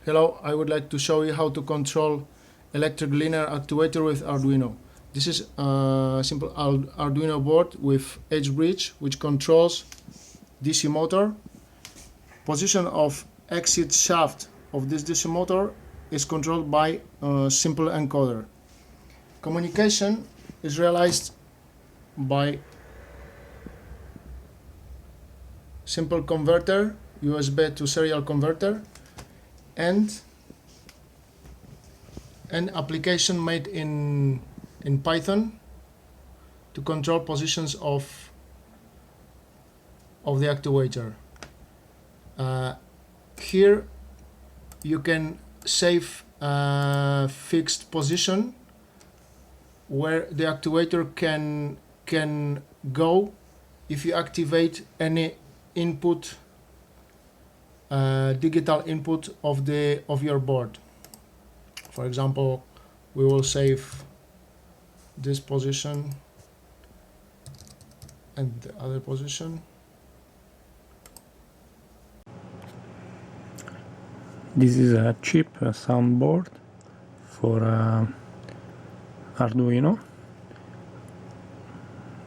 Hello, I would like to show you how to control electric linear actuator with Arduino. This is a simple Arduino board with H-bridge which controls DC motor. Position of exit shaft of this DC motor is controlled by a simple encoder. Communication is realized by simple converter, USB to serial converter, and an application made in Python to control positions of the actuator. Here you can save a fixed position where the actuator can go if you activate any input, digital input of your board. For example, we will save this position and the other position. This is a cheap soundboard for Arduino.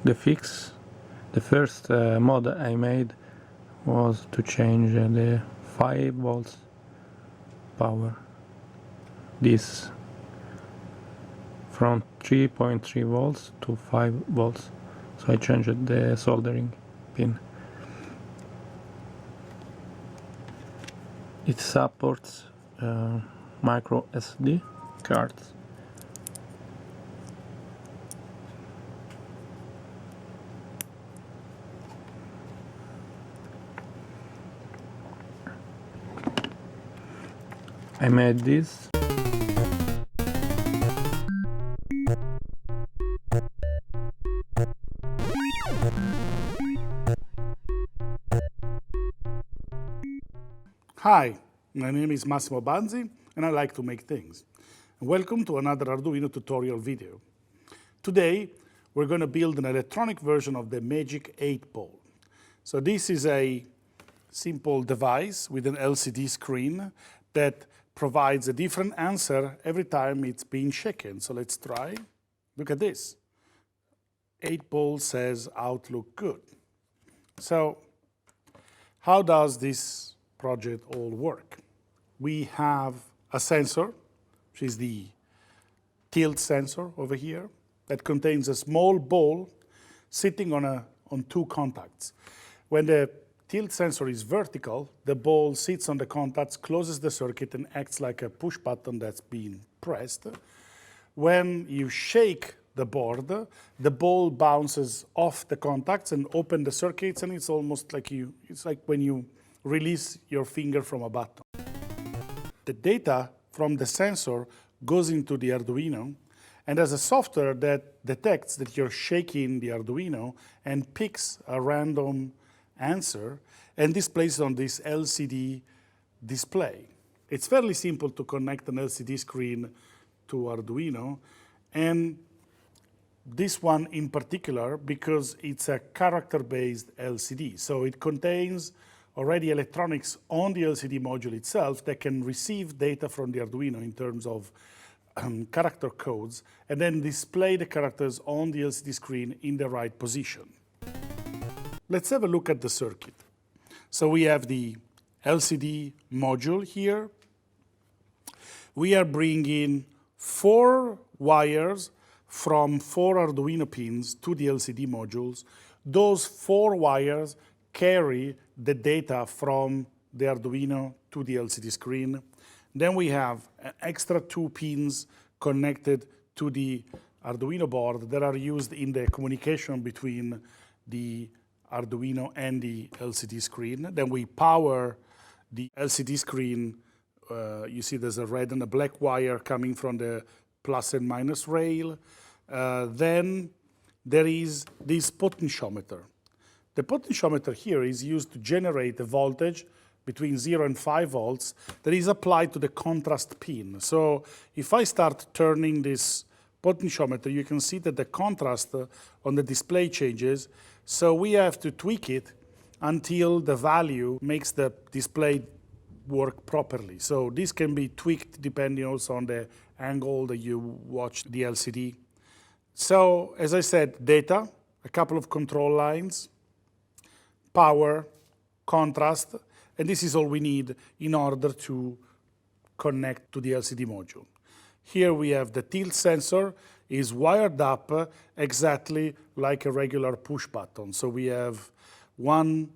The first mod I made was to change the 5 volts power. This from 3.3 volts to 5 volts. So I changed the soldering pin. It supports micro SD cards. I made this. Hi, my name is Massimo Banzi and I like to make things. Welcome to another Arduino tutorial video. Today we're going to build an electronic version of the Magic 8-ball. So this is a simple device with an LCD screen that provides a different answer every time it's being shaken. So let's try. Look at this. 8-ball says Outlook good. So how does this project all work? We have a sensor, which is the tilt sensor over here, that contains a small ball sitting on two contacts. When the tilt sensor is vertical, the ball sits on the contacts, closes the circuit, and acts like a push button that's being pressed. When you shake the board, the ball bounces off the contacts and opens the circuits, and it's almost like it's like when you release your finger from a button. The data from the sensor goes into the Arduino, and there's a software that detects that you're shaking the Arduino and picks a random answer and displays it on this LCD display. It's fairly simple to connect an LCD screen to Arduino, and this one in particular because it's a character-based LCD. So it contains already electronics on the LCD module itself that can receive data from the Arduino in terms of character codes and then display the characters on the LCD screen in the right position. Let's have a look at the circuit. So we have the LCD module here. We are bringing 4 wires from 4 Arduino pins to the LCD modules. Those 4 wires carry the data from the Arduino to the LCD screen. Then we have an extra 2 pins connected to the Arduino board that are used in the communication between the Arduino and the LCD screen. Then we power the LCD screen. You see there's a red and a black wire coming from the plus and minus rail. Then there is this potentiometer. The potentiometer here is used to generate a voltage between 0 and 5 volts that is applied to the contrast pin. So if I start turning this potentiometer, you can see that the contrast on the display changes. So we have to tweak it until the value makes the display work properly. So this can be tweaked depending also on the angle that you watch the LCD. So as I said, data, a couple of control lines, power, contrast, and this is all we need in order to connect to the LCD module. Here we have the tilt sensor is wired up exactly like a regular push button. So we have one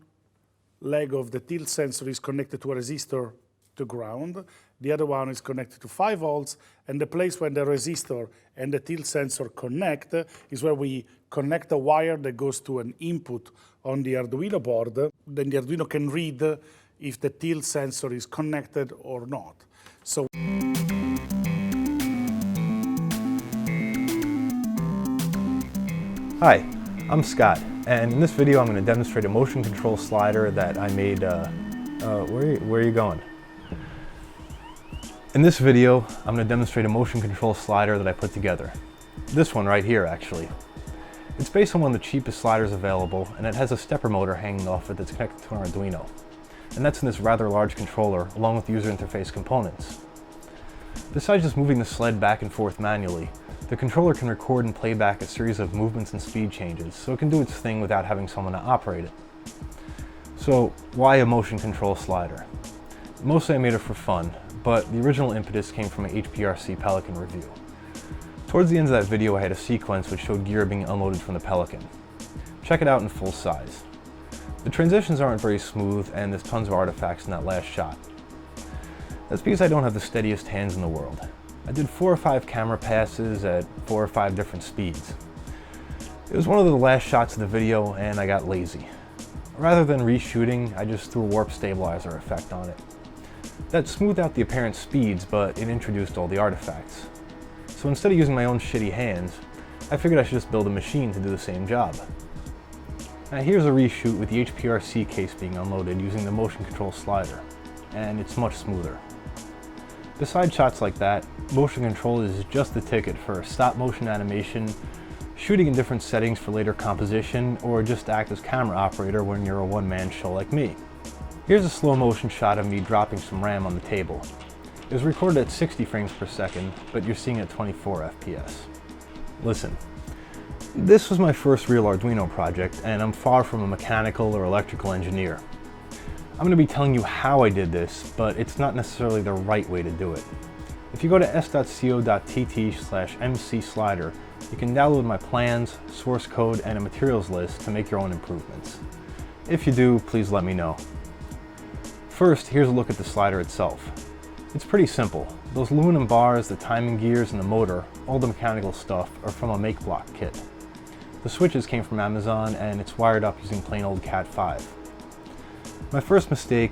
leg of the tilt sensor is connected to a resistor to ground. The other one is connected to 5 volts. And the place where the resistor and the tilt sensor connect is where we connect a wire that goes to an input on the Arduino board. Then the Arduino can read if the tilt sensor is connected or not. So Hi, I'm Scott, and in this video I'm going to demonstrate a motion control slider that I made. Where are you going? In this video, I'm going to demonstrate a motion control slider that I put together. This one right here, actually. It's based on one of the cheapest sliders available, and it has a stepper motor hanging off it that's connected to an Arduino. And that's in this rather large controller, along with user interface components. Besides just moving the sled back and forth manually, the controller can record and play back a series of movements and speed changes, so it can do its thing without having someone to operate it. So why a motion control slider? Mostly I made it for fun, but the original impetus came from an HPRC Pelican review. Towards the end of that video I had a sequence which showed gear being unloaded from the Pelican. Check it out in full size. The transitions aren't very smooth and there's tons of artifacts in that last shot. That's because I don't have the steadiest hands in the world. I did 4 or 5 camera passes at 4 or 5 different speeds. It was one of the last shots of the video and I got lazy. Rather than reshooting, I just threw a warp stabilizer effect on it. That smoothed out the apparent speeds, but it introduced all the artifacts. So instead of using my own shitty hands, I figured I should just build a machine to do the same job. Now here's a reshoot with the HPRC case being unloaded using the motion control slider, and it's much smoother. Besides shots like that, motion control is just the ticket for stop motion animation, shooting in different settings for later composition, or just act as camera operator when you're a one-man show like me. Here's a slow motion shot of me dropping some RAM on the table. It was recorded at 60 frames per second, but you're seeing it at 24 FPS. Listen, this was my first real Arduino project, and I'm far from a mechanical or electrical engineer. I'm going to be telling you how I did this, but it's not necessarily the right way to do it. If you go to s.co.tt/mcslider, you can download my plans, source code, and a materials list to make your own improvements. If you do, please let me know. First, here's a look at the slider itself. It's pretty simple. Those aluminum bars, the timing gears, and the motor, all the mechanical stuff, are from a make block kit. The switches came from Amazon, and it's wired up using plain old Cat 5. My first mistake